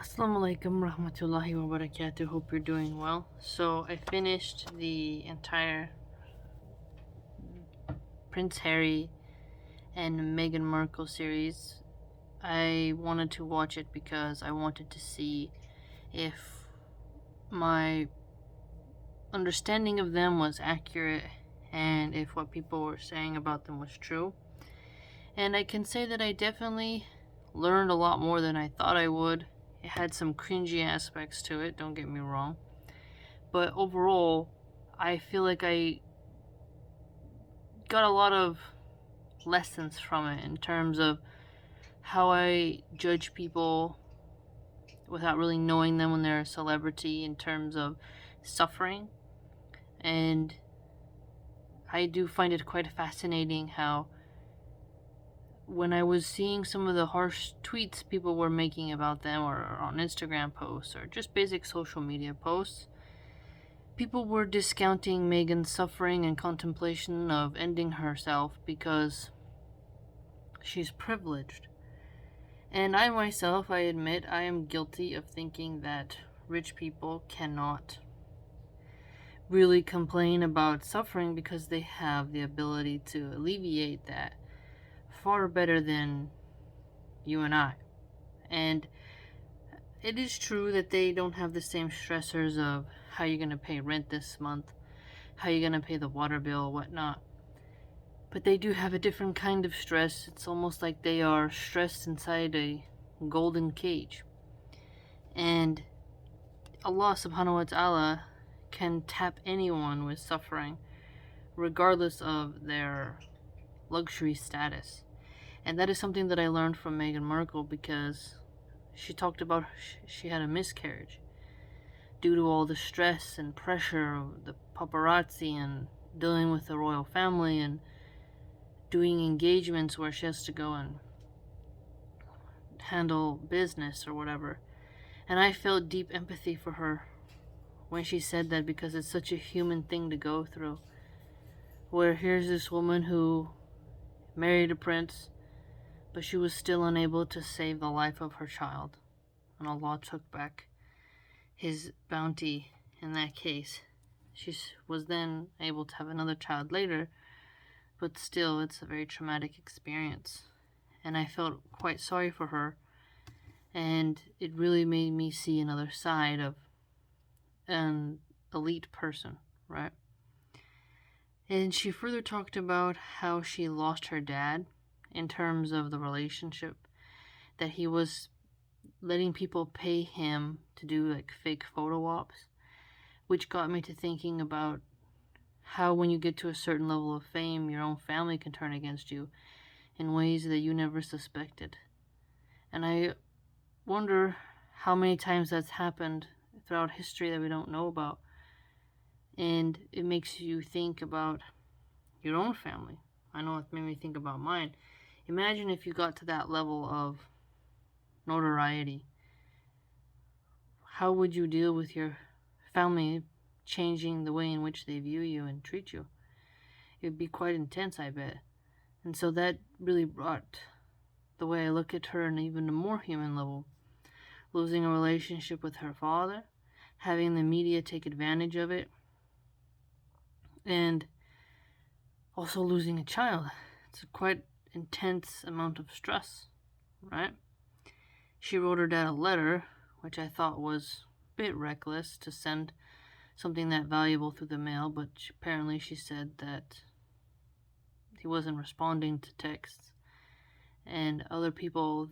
Assalamu alaikum rahmatullahi wa barakatuh. Hope you're doing well. So, I finished the entire Prince Harry and Meghan Markle series. I wanted to watch it because I wanted to see if my understanding of them was accurate and if what people were saying about them was true. And I can say that I definitely learned a lot more than I thought I would. It had some cringy aspects to it, don't get me wrong. But overall, I feel like I got a lot of lessons from it in terms of how I judge people without really knowing them when they're a celebrity, in terms of suffering. And I do find it quite fascinating how when I was seeing some of the harsh tweets people were making about them, or on Instagram posts, or just basic social media posts, people were discounting Meghan's suffering and contemplation of ending herself because she's privileged. And I myself, I admit, I am guilty of thinking that rich people cannot really complain about suffering because they have the ability to alleviate that far better than you and I. And it is true that they don't have the same stressors of how you're going to pay rent this month, how you're going to pay the water bill, whatnot. But they do have a different kind of stress. It's almost like they are stressed inside a golden cage. And Allah subhanahu wa ta'ala can tap anyone with suffering, regardless of their luxury status. And that is something that I learned from Meghan Markle, because she talked about she had a miscarriage due to all the stress and pressure of the paparazzi and dealing with the royal family and doing engagements where she has to go and handle business or whatever. And I felt deep empathy for her when she said that, because it's such a human thing to go through. Where here's this woman who married a prince, but she was still unable to save the life of her child. And Allah took back his bounty in that case. She was then able to have another child later, but still, it's a very traumatic experience. And I felt quite sorry for her, and it really made me see another side of an elite person, right? And she further talked about how she lost her dad in terms of the relationship, that he was letting people pay him to do like fake photo ops, which got me to thinking about how when you get to a certain level of fame, your own family can turn against you in ways that you never suspected. And I wonder how many times that's happened throughout history that we don't know about. And it makes you think about your own family. I know it made me think about mine. Imagine if you got to that level of notoriety. How would you deal with your family changing the way in which they view you and treat you? It would be quite intense, I bet. And so that really brought the way I look at her on an even more human level. Losing a relationship with her father, having the media take advantage of it, and also losing a child. It's a quite intense amount of stress, right? She wrote her dad a letter, which I thought was a bit reckless to send something that valuable through the mail, but apparently she said that he wasn't responding to texts, and other people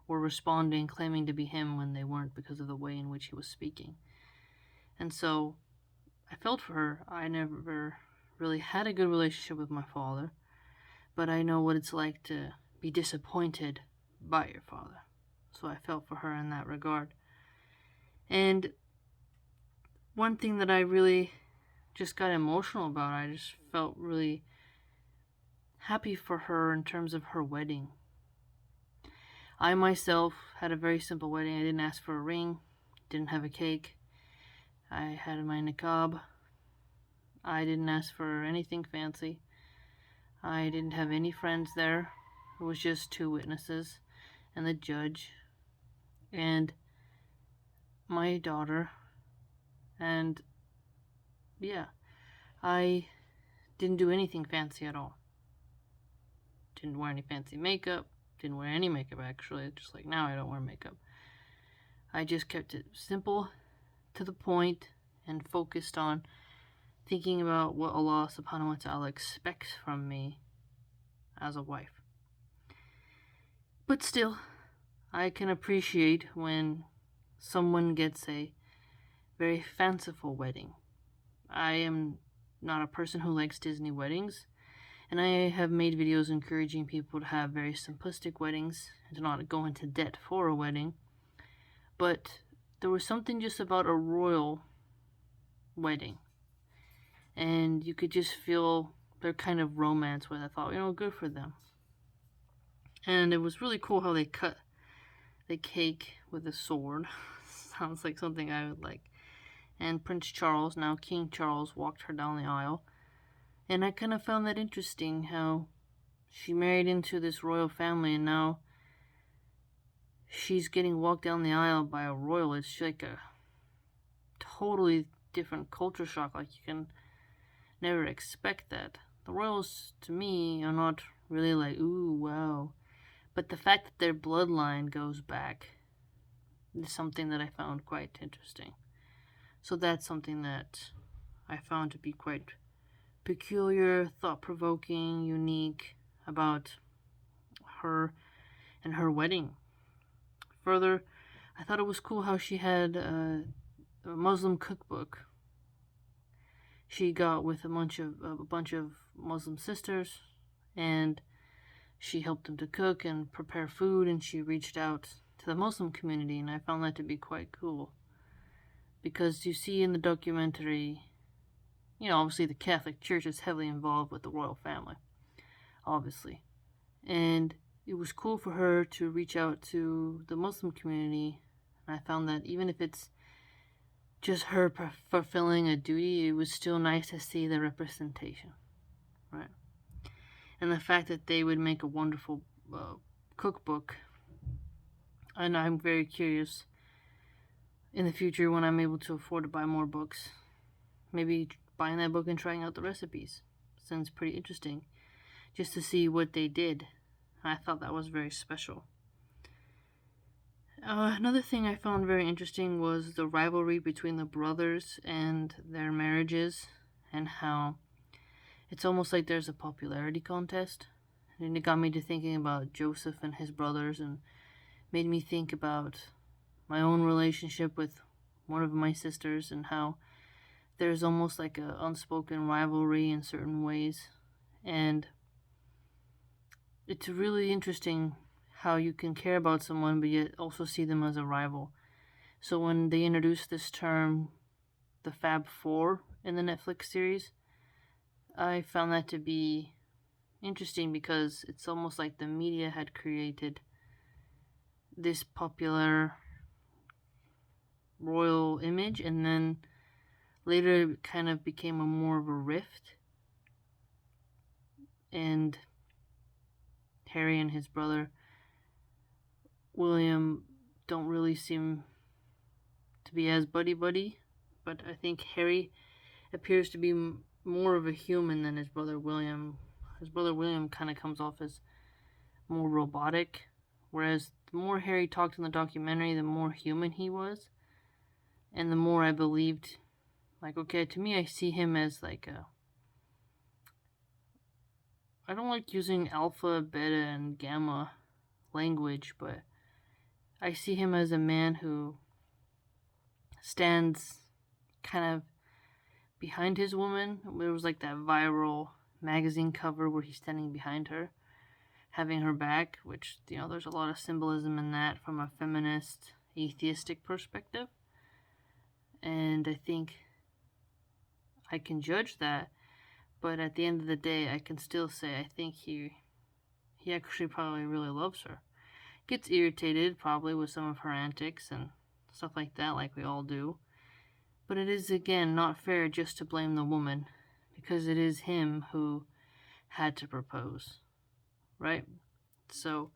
were responding claiming to be him when they weren't, because of the way in which he was speaking. And so I felt for her. I never really had a good relationship with my father, but I know what it's like to be disappointed by your father. So I felt for her in that regard. And one thing that I really just got emotional about, I just felt really happy for her in terms of her wedding. I myself had a very simple wedding. I didn't ask for a ring, didn't have a cake. I had my niqab. I didn't ask for anything fancy. I didn't have any friends there. It was just two witnesses and the judge. And my daughter. And yeah, I didn't do anything fancy at all. Didn't wear any fancy makeup. Didn't wear any makeup, actually. Just like now, I don't wear makeup. I just kept it simple, to the point, and focused on thinking about what Allah subhanahu wa ta'ala expects from me as a wife. But still, I can appreciate when someone gets a very fanciful wedding. I am not a person who likes Disney weddings, and I have made videos encouraging people to have very simplistic weddings and to not go into debt for a wedding. But there was something just about a royal wedding, and you could just feel their kind of romance with it. I thought, good for them. And it was really cool how they cut the cake with a sword. Sounds like something I would like. And Prince Charles, now King Charles, walked her down the aisle. And I kind of found that interesting, how she married into this royal family and now she's getting walked down the aisle by a royal. It's like a totally different culture shock. Like, you can never expect that. The royals, to me, are not really like, ooh, wow. But the fact that their bloodline goes back is something that I found quite interesting. So that's something that I found to be quite peculiar, thought-provoking, unique about her and her wedding. Further, I thought it was cool how she had a Muslim cookbook. She got with a bunch of Muslim sisters, and she helped them to cook and prepare food, and she reached out to the Muslim community, and I found that to be quite cool. Because you see in the documentary, obviously the Catholic Church is heavily involved with the royal family, obviously. And it was cool for her to reach out to the Muslim community, and I found that even if it's just her fulfilling a duty, it was still nice to see the representation, right? And the fact that they would make a wonderful cookbook, and I'm very curious in the future when I'm able to afford to buy more books, maybe buying that book and trying out the recipes. Sounds pretty interesting, just to see what they did. I thought that was very special. Another thing I found very interesting was the rivalry between the brothers and their marriages, and how it's almost like there's a popularity contest. And it got me to thinking about Joseph and his brothers, and made me think about my own relationship with one of my sisters, and how there's almost like an unspoken rivalry in certain ways. And it's really interesting how you can care about someone but yet also see them as a rival. So when they introduced this term, the Fab Four, in the Netflix series, I found that to be interesting because it's almost like the media had created this popular royal image, and then later it kind of became more of a rift, and Harry and his brother William don't really seem to be as buddy-buddy, but I think Harry appears to be more of a human than his brother William. His brother William kind of comes off as more robotic, whereas the more Harry talked in the documentary, the more human he was, and the more I believed, like, okay, to me I see him as like I don't like using alpha, beta, and gamma language, but I see him as a man who stands kind of behind his woman. There was like that viral magazine cover where he's standing behind her, having her back, which, there's a lot of symbolism in that from a feminist, atheistic perspective. And I think I can judge that, but at the end of the day, I can still say I think he actually probably really loves her. Gets irritated probably with some of her antics and stuff like that, like we all do. But it is, again, not fair just to blame the woman, because it is him who had to propose, right? So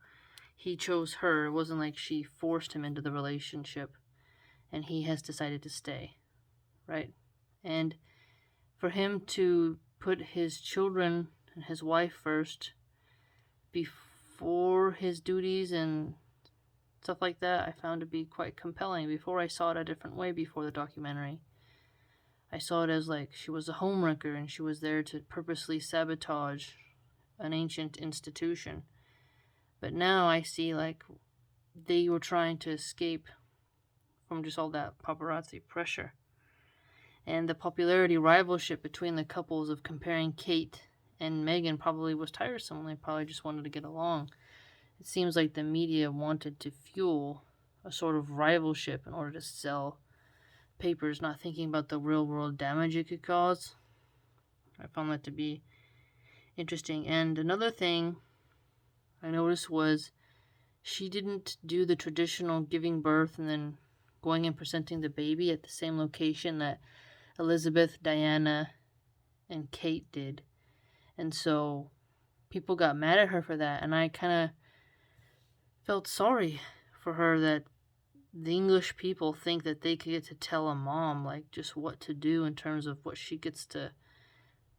he chose her. It wasn't like she forced him into the relationship. and he has decided to stay, right? And for him to put his children and his wife first before his duties and stuff like that, I found to be quite compelling. Before, I saw it a different way before the documentary. I saw it as like she was a homewrecker and she was there to purposely sabotage an ancient institution. But now I see like they were trying to escape from just all that paparazzi pressure. And the popularity rivalship between the couples of comparing Kate and Meghan probably was tiresome. They probably just wanted to get along. It seems like the media wanted to fuel a sort of rivalship in order to sell papers, not thinking about the real world damage it could cause. I found that to be interesting. And another thing I noticed was she didn't do the traditional giving birth and then going and presenting the baby at the same location that Elizabeth, Diana, and Kate did. And so people got mad at her for that, and I kind of felt sorry for her that the English people think that they could get to tell a mom like just what to do in terms of what she gets to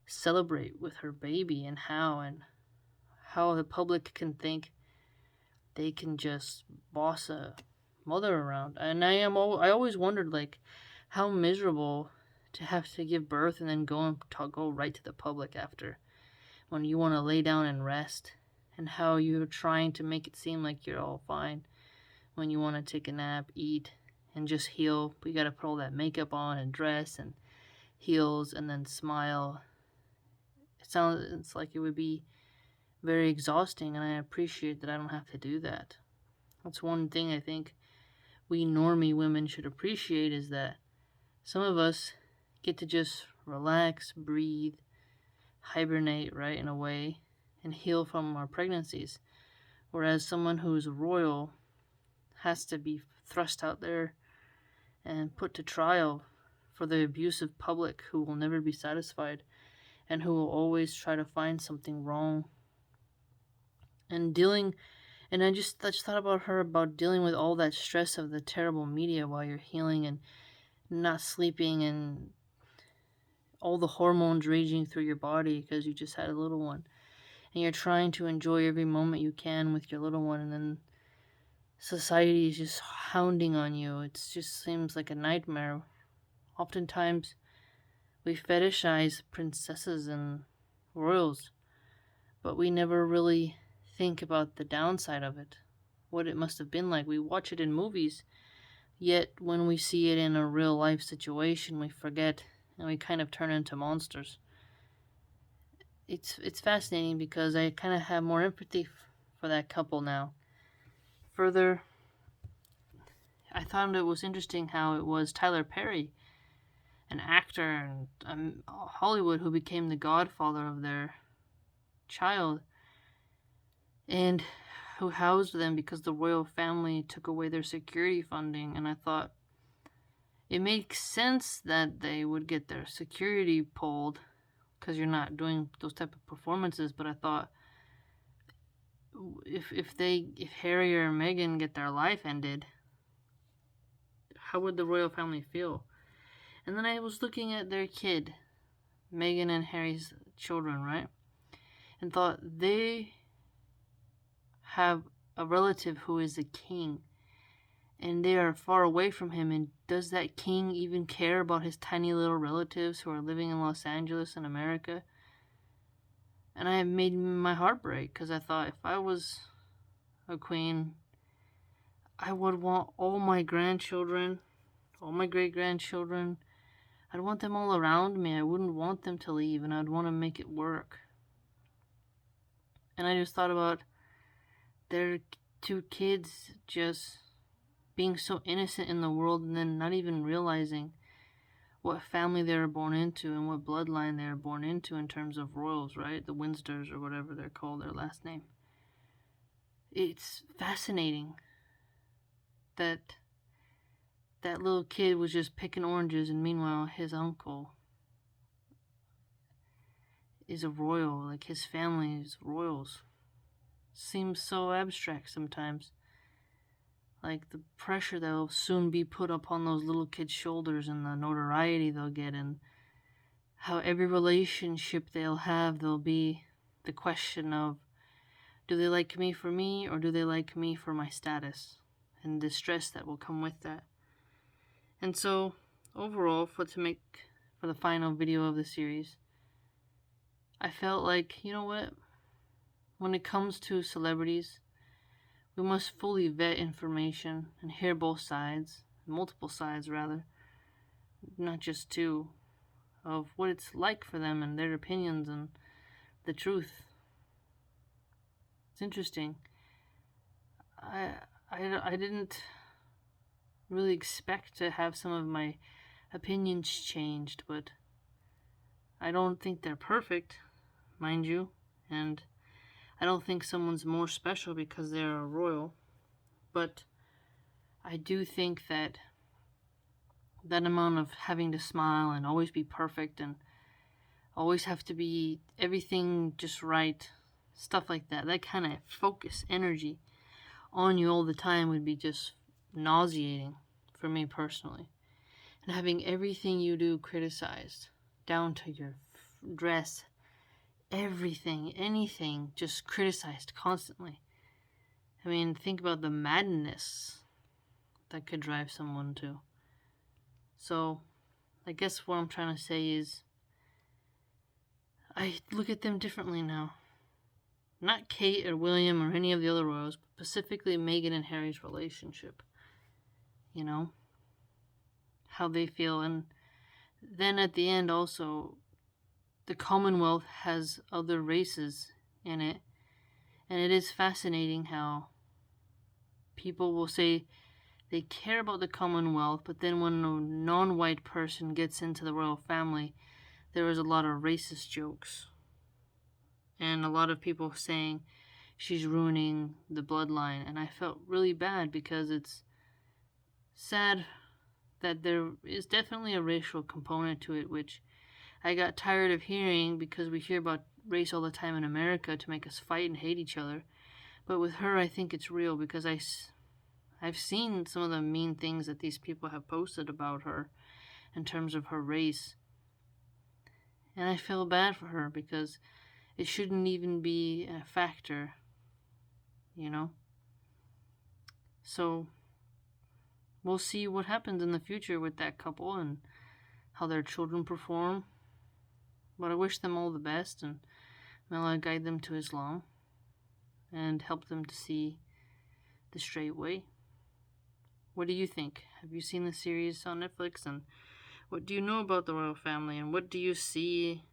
celebrate with her baby and how the public can think they can just boss a mother around. And I always wondered like how miserable to have to give birth and then go right to the public after, when you want to lay down and rest, and how you're trying to make it seem like you're all fine when you want to take a nap, eat, and just heal. But you got to put all that makeup on and dress and heels and then smile. It's like it would be very exhausting, and I appreciate that I don't have to do that. That's one thing I think we normie women should appreciate, is that some of us get to just relax, breathe, hibernate, right, in a way, and heal from our pregnancies. Whereas someone who's royal has to be thrust out there and put to trial for the abusive public who will never be satisfied and who will always try to find something wrong. And I just thought about her, about dealing with all that stress of the terrible media while you're healing and not sleeping and all the hormones raging through your body because you just had a little one. And you're trying to enjoy every moment you can with your little one, and then society is just hounding on you. It just seems like a nightmare. Oftentimes, we fetishize princesses and royals, but we never really think about the downside of it, what it must have been like. We watch it in movies, yet when we see it in a real life situation, we forget and we kind of turn into monsters. It's fascinating because I kind of have more empathy for that couple now. Further, I thought it was interesting how it was Tyler Perry, an actor in Hollywood, who became the godfather of their child and who housed them because the royal family took away their security funding. And I thought it makes sense that they would get their security pulled because you're not doing those type of performances. But I thought if Harry or Meghan get their life ended, how would the royal family feel? And then I was looking at their kid, Meghan and Harry's children, right? And thought they have a relative who is a king, and they are far away from him. And does that king even care about his tiny little relatives who are living in Los Angeles in America? And I made my heart break because I thought if I was a queen, I would want all my grandchildren, all my great-grandchildren, I'd want them all around me. I wouldn't want them to leave, and I'd want to make it work. And I just thought about their two kids just being so innocent in the world and then not even realizing what family they were born into and what bloodline they were born into in terms of royals, right? The Windsors or whatever they're called, their last name. It's fascinating that little kid was just picking oranges, and meanwhile his uncle is a royal, like his family is royals. Seems so abstract sometimes. like the pressure that will soon be put upon those little kids' shoulders and the notoriety they'll get, and how every relationship they'll have, there'll be the question of, do they like me for me, or do they like me for my status, and the stress that will come with that. And so overall, for the final video of the series, I felt like, you know what, when it comes to celebrities, we must fully vet information and hear both sides, multiple sides rather, not just two, of what it's like for them and their opinions and the truth. It's interesting. I didn't really expect to have some of my opinions changed, but I don't think they're perfect, mind you, and I don't think someone's more special because they're a royal, but I do think that amount of having to smile and always be perfect and always have to be everything just right, stuff like that, that kind of focus, energy on you all the time would be just nauseating for me personally. And having everything you do criticized, down to your dress, everything, anything, just criticized constantly. I mean, think about the madness that could drive someone to. So, I guess what I'm trying to say is, I look at them differently now. Not Kate or William or any of the other royals, but specifically Meghan and Harry's relationship. You know? How they feel. And then at the end also, the Commonwealth has other races in it. And it is fascinating how people will say they care about the Commonwealth, but then when a non-white person gets into the royal family, there is a lot of racist jokes. And a lot of people saying she's ruining the bloodline. And I felt really bad because it's sad that there is definitely a racial component to it, which I got tired of hearing because we hear about race all the time in America to make us fight and hate each other. But with her, I think it's real because I've seen some of the mean things that these people have posted about her in terms of her race. And I feel bad for her because it shouldn't even be a factor, you know? So we'll see what happens in the future with that couple and how their children perform. But I wish them all the best, and may Allah guide them to Islam and help them to see the straight way. What do you think? Have you seen the series on Netflix? And what do you know about the royal family? And what do you see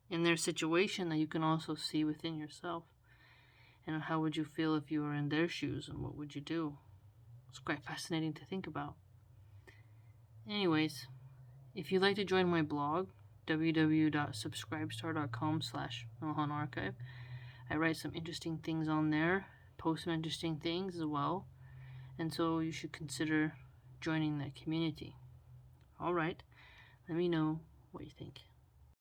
in their situation that you can also see within yourself? And how would you feel if you were in their shoes? And what would you do? It's quite fascinating to think about. Anyways, if you'd like to join my blog, www.subscribestar.com/MilahanArchive, I write some interesting things on there, post some interesting things as well, and so you should consider joining that community. Alright, let me know what you think.